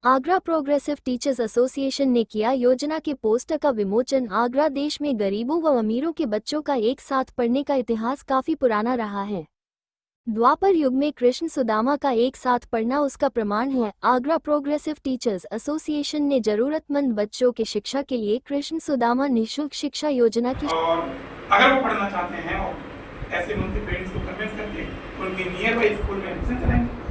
Agra progressive teachers association ने किया योजना के पोस्टर का विमोचन। आगरा देश में गरीबों व अमीरों के बच्चों का एक साथ पढ़ने का इतिहास काफी पुराना रहा है। द्वापर युग में कृष्ण सुदामा का एक साथ पढ़ना उसका प्रमाण है। आगरा प्रोग्रेसिव टीचर्स एसोसिएशन ने जरूरतमंद बच्चों के शिक्षा के लिए कृष्ण सुदामा निःशुल्क शिक्षा योजना की और अगर वो पढ़ना चाहते हैं और ऐसे में उनके पेरेंट्स को कन्विंस करके उनके नियर बाई स्कूल में एडमिशन कराएंगे।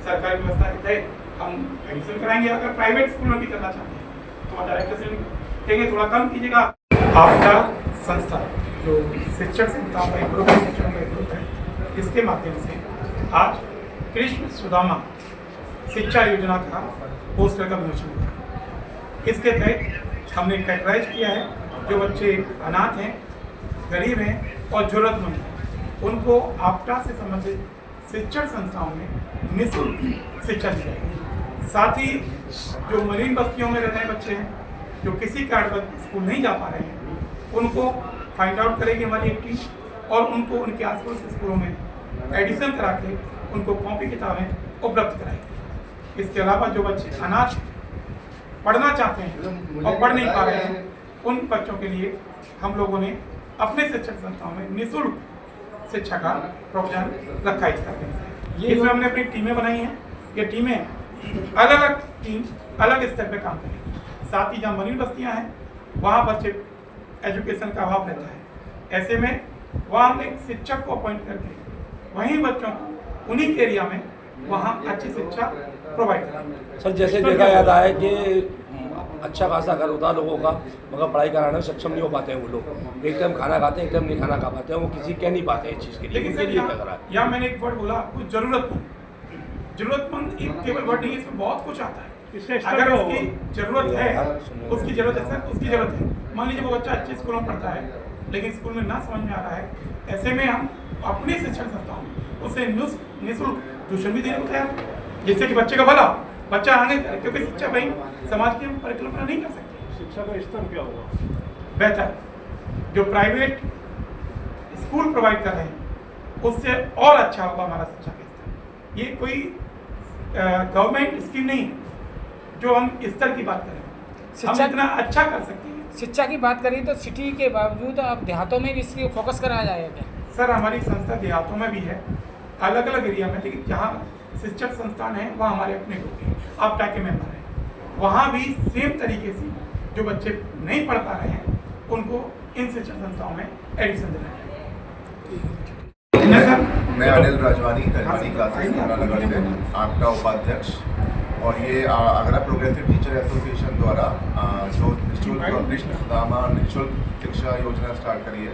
सरकारी व्यवस्था के तहत हम एडमिशन कराएंगे। अगर प्राइवेट स्कूल में भी करना चाहते हैं तो डायरेक्टर से कहेंगे थोड़ा कम कीजिएगा। आपका संस्था जो शिक्षण संस्था का एक ग्रुप है, इसके माध्यम से आज कृष्ण सुदामा शिक्षा योजना का पोस्टर का विमोचन हुआ। इसके तहत हमने कैटेगराइज किया है जो बच्चे अनाथ हैं, गरीब हैं और जरूरतमंद हैं, उनको आपदा से संबंधित शिक्षण संस्थाओं में निःशुल्क शिक्षा दी जाएगी। साथ ही जो मरीन बस्तियों में रहने वाले बच्चे हैं जो किसी कारणवश स्कूल नहीं जा पा रहे हैं, उनको फाइंड आउट करेगी हमारी एक टीम और उनको उनके आसपास के स्कूलों में एडिशन करा के उनको कॉपी किताबें उपलब्ध कराएगी। इसके अलावा जो बच्चे अनाथ पढ़ना चाहते हैं और पढ़ नहीं पा रहे हैं, उन बच्चों के लिए हम लोगों ने अपने शिक्षण संस्थाओं में निःशुल्क शिक्षा का प्रोविजन रखा है। इसमें हमने अपनी टीमें बनाई हैं। ये टीमें अलग अलग टीम अलग स्तर पे काम करेंगी। साथ ही जहाँ मरीन बस्तियाँ हैं वहाँ बच्चे एजुकेशन का अभाव रहता है। ऐसे में वहाँ हमने एक शिक्षक को अपॉइंट करके वहीं बच्चों को उन्हीं के एरिया में वहाँ अच्छी शिक्षा प्रोवाइड करेंगे। सर, जैसे देखा जाता है कि अच्छा खासा घर होता है लोगों का, मगर पढ़ाई कराने में सक्षम नहीं हो पाते हैं वो लोग। एक टाइम खाना खाते हैं, एक टाइम नहीं खाना खा पाते हैं, वो किसी कह नहीं पाते इस चीज़ के लिए। लेकिन सर यहाँ मैंने एक वर्ड बोला आपको, जरूरतमंद एक केवल वर्ड नहीं है, इसमें बहुत कुछ आता है। अगर उसकी जरूरत है, उसकी जरूरत है सर, उसकी जरूरत है। मान लीजिए वो बच्चा अच्छे स्कूलों में पढ़ता है लेकिन स्कूल में ना समझ में आ रहा है, ऐसे में हम अपने शिक्षण संस्थाओं में उसे निःशुल्क ट्यूशन भी देने को तैयार हैं, जिससे कि बच्चे का भला बच्चा आगे करे। क्योंकि शिक्षा भाई समाज की हम परिकल्पना नहीं कर सकते। शिक्षा का स्तर क्या होगा? बेहतर जो प्राइवेट स्कूल प्रोवाइड कर रहे हैं उससे और अच्छा होगा हमारा शिक्षा का स्तर। ये कोई गवर्नमेंट स्कीम नहीं है जो हम स्तर की बात करें, हम इतना अच्छा कर सकते हैं। शिक्षा की बात करें तो सिटी के बावजूद अब देहातों में भी इसकी फोकस कराया जाएगा। सर हमारी संस्था देहातों में भी है, अलग अलग एरिया में, लेकिन जहाँ शिक्षक संस्थान है वहाँ हमारे अपने ग्रुप हैं, आपटा के मेंबर हैं। वहाँ भी सेम तरीके से जो बच्चे नहीं पढ़ पा रहे हैं उनको इन शिक्षण संस्थाओं में एडमिशन दिलाया जाए। मैं अनिल राजवानी क्लासेस नगर से आपका उपाध्यक्ष, और ये आगरा प्रोग्रेसिव टीचर एसोसिएशन द्वारा जो निःशुल्क कृष्ण सुदामा निःशुल्क शिक्षा योजना स्टार्ट करी है,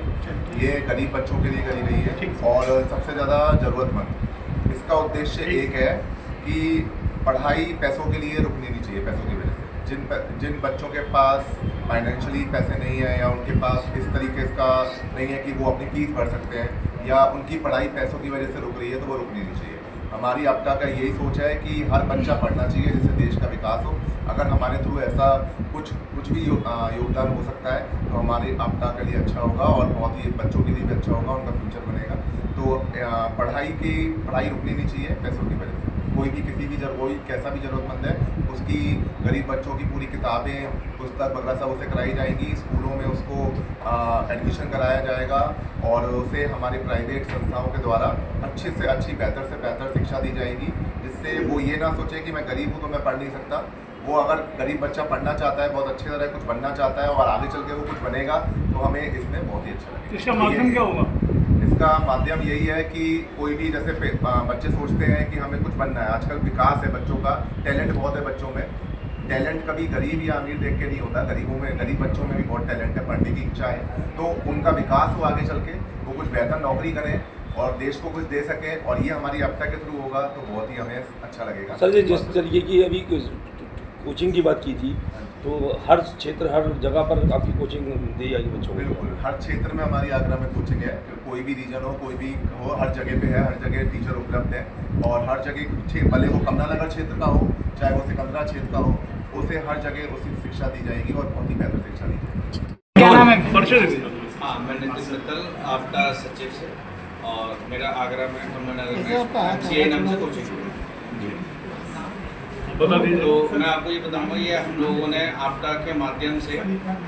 ये गरीब बच्चों के लिए करी गई है और सबसे ज़्यादा ज़रूरतमंद। इसका उद्देश्य एक है कि पढ़ाई पैसों के लिए रुकनी नहीं चाहिए। पैसों की वजह से जिन बच्चों के पास फाइनेंशियली पैसे नहीं है या उनके पास इस तरीके का नहीं है कि वो अपनी फीस भर सकते हैं या उनकी पढ़ाई पैसों की वजह से रुक रही है, तो वो रुकनी नहीं चाहिए। हमारी आपदा का यही सोच है कि हर बच्चा पढ़ना चाहिए जिससे देश का विकास हो। अगर हमारे थ्रू ऐसा कुछ भी योगदान हो सकता है तो हमारी आपदा के लिए अच्छा होगा और बहुत ही बच्चों के लिए भी अच्छा होगा, उनका फ्यूचर बनेगा। तो पढ़ाई रुकनी नहीं चाहिए पैसों की वजह से। कोई कैसा भी ज़रूरतमंद है उसकी गरीब बच्चों की पूरी किताबें पुस्तक वगैरह सब उसे कराई जाएगी। स्कूलों में उसको एडमिशन कराया जाएगा और उसे हमारी प्राइवेट संस्थाओं के द्वारा अच्छे से अच्छी बेहतर से बेहतर शिक्षा दी जाएगी, जिससे वो ये ना सोचे कि मैं गरीब हूँ तो मैं पढ़ नहीं सकता। वो अगर गरीब बच्चा पढ़ना चाहता है, बहुत अच्छी तरह कुछ बनना चाहता है और आगे चल के वो कुछ बनेगा, तो हमें इसमें बहुत ही अच्छा लगेगा। इसका माध्यम क्या होगा? इसका माध्यम यही है कि कोई भी जैसे बच्चे सोचते हैं कि हमें कुछ बनना है। आजकल विकास है बच्चों का, टैलेंट बहुत है बच्चों में। टैलेंट कभी गरीब या अमीर देख के नहीं होता, गरीब बच्चों में भी बहुत टैलेंट है, पढ़ने की इच्छा है। तो उनका विकास हो आगे चल के, वो कुछ बेहतर नौकरी करें और देश को कुछ दे सकें, और ये हमारी आपदा के थ्रू होगा तो बहुत ही हमें अच्छा लगेगा। सर, जिस तरीके की अभी कोचिंग की बात की थी, तो हर क्षेत्र हर जगह पर काफ़ी कोचिंग दी जाएगी बच्चों को। बिल्कुल, हर क्षेत्र में हमारी आगरा में कोचिंग है। कोई भी रीजन हो, कोई भी हो, हर जगह पे है, हर जगह टीचर उपलब्ध है। और हर जगह भले वो कमला नगर क्षेत्र का हो चाहे वो सिकंदरा क्षेत्र का हो, उसे हर जगह उसी शिक्षा दी जाएगी और बहुत ही बेहतर शिक्षा दी जाएगी। क्या नाम है? हाँ, मैं नितिन मित्तल, आपका सचिव से, और मेरा आगरा में कमला नगर में CI नाम से कोचिंग है। बता दीजिए। तो मैं आपको ये बताऊंगा, ये हम लोगों ने आपटा के माध्यम से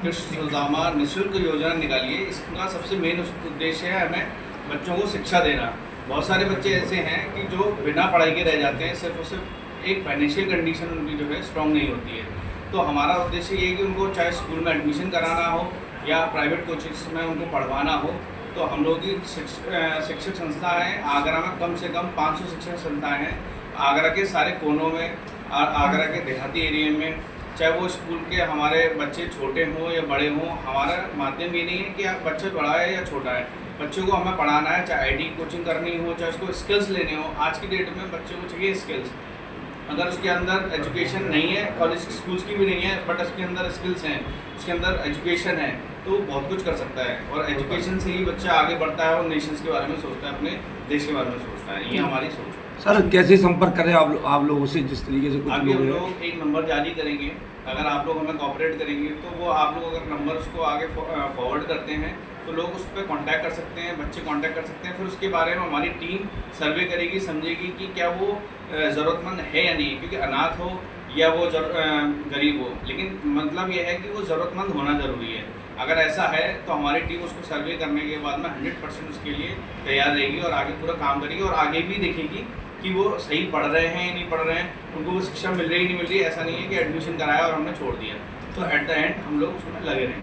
कृष्ण सुदामा निःशुल्क योजना निकाली है। इसका सबसे मेन उद्देश्य है हमें बच्चों को शिक्षा देना। बहुत सारे बच्चे ऐसे हैं कि जो बिना पढ़ाई के रह जाते हैं, सिर्फ और सिर्फ एक फाइनेंशियल कंडीशन उनकी जो है स्ट्रॉन्ग नहीं होती है। तो हमारा उद्देश्य ये है कि उनको चाहे स्कूल में एडमिशन कराना हो या प्राइवेट कोचिंग्स में उनको पढ़वाना हो, तो हम लोगों की शिक्षक संस्था है आगरा में, कम से कम 500 शिक्षक संस्थाएँ हैं आगरा के सारे कोनों में, आगरा के देहाती एरिया में। चाहे वो स्कूल के हमारे बच्चे छोटे हों या बड़े हों, हमारा माध्यम ये नहीं है कि आप बच्चा बड़ा है या छोटा है, बच्चों को हमें पढ़ाना है। चाहे आईटी कोचिंग करनी हो, चाहे उसको स्किल्स लेने हो। आज की डेट में बच्चों को चाहिए स्किल्स। अगर उसके अंदर एजुकेशन नहीं है, कॉलेज स्कूल्स की भी नहीं है, बट उसके अंदर स्किल्स हैं, उसके अंदर एजुकेशन है, तो बहुत कुछ कर सकता है। और एजुकेशन से ही बच्चा आगे बढ़ता है और नेशंस के बारे में सोचता है, अपने देश के बारे में सोचता है। ये हमारी सोच है। सर कैसे संपर्क करें आप लोगों से, जिस तरीके से कुछ अभी हम लोग लोग एक नंबर जारी करेंगे। अगर आप लोग हमें कॉपरेट करेंगे तो वो आप लोग अगर नंबर उसको आगे फॉरवर्ड करते हैं तो लोग उस पर कांटेक्ट कर सकते हैं, बच्चे कांटेक्ट कर सकते हैं। फिर उसके बारे में हमारी टीम सर्वे करेगी, समझेगी कि क्या वो ज़रूरतमंद है या नहीं, क्योंकि अनाथ हो या वो गरीब हो, लेकिन मतलब ये है कि वो ज़रूरतमंद होना ज़रूरी है। अगर ऐसा है तो हमारी टीम उसको सर्वे करने के बाद में 100% उसके लिए तैयार रहेगी और आगे पूरा काम करेगी और आगे भी देखेगी कि वो सही पढ़ रहे हैं या नहीं पढ़ रहे हैं, उनको वो शिक्षा मिल रही नहीं मिल रही। ऐसा नहीं है कि एडमिशन कराया और हमने छोड़ दिया। तो एट द एंड हम लोग उसमें लगे रहें।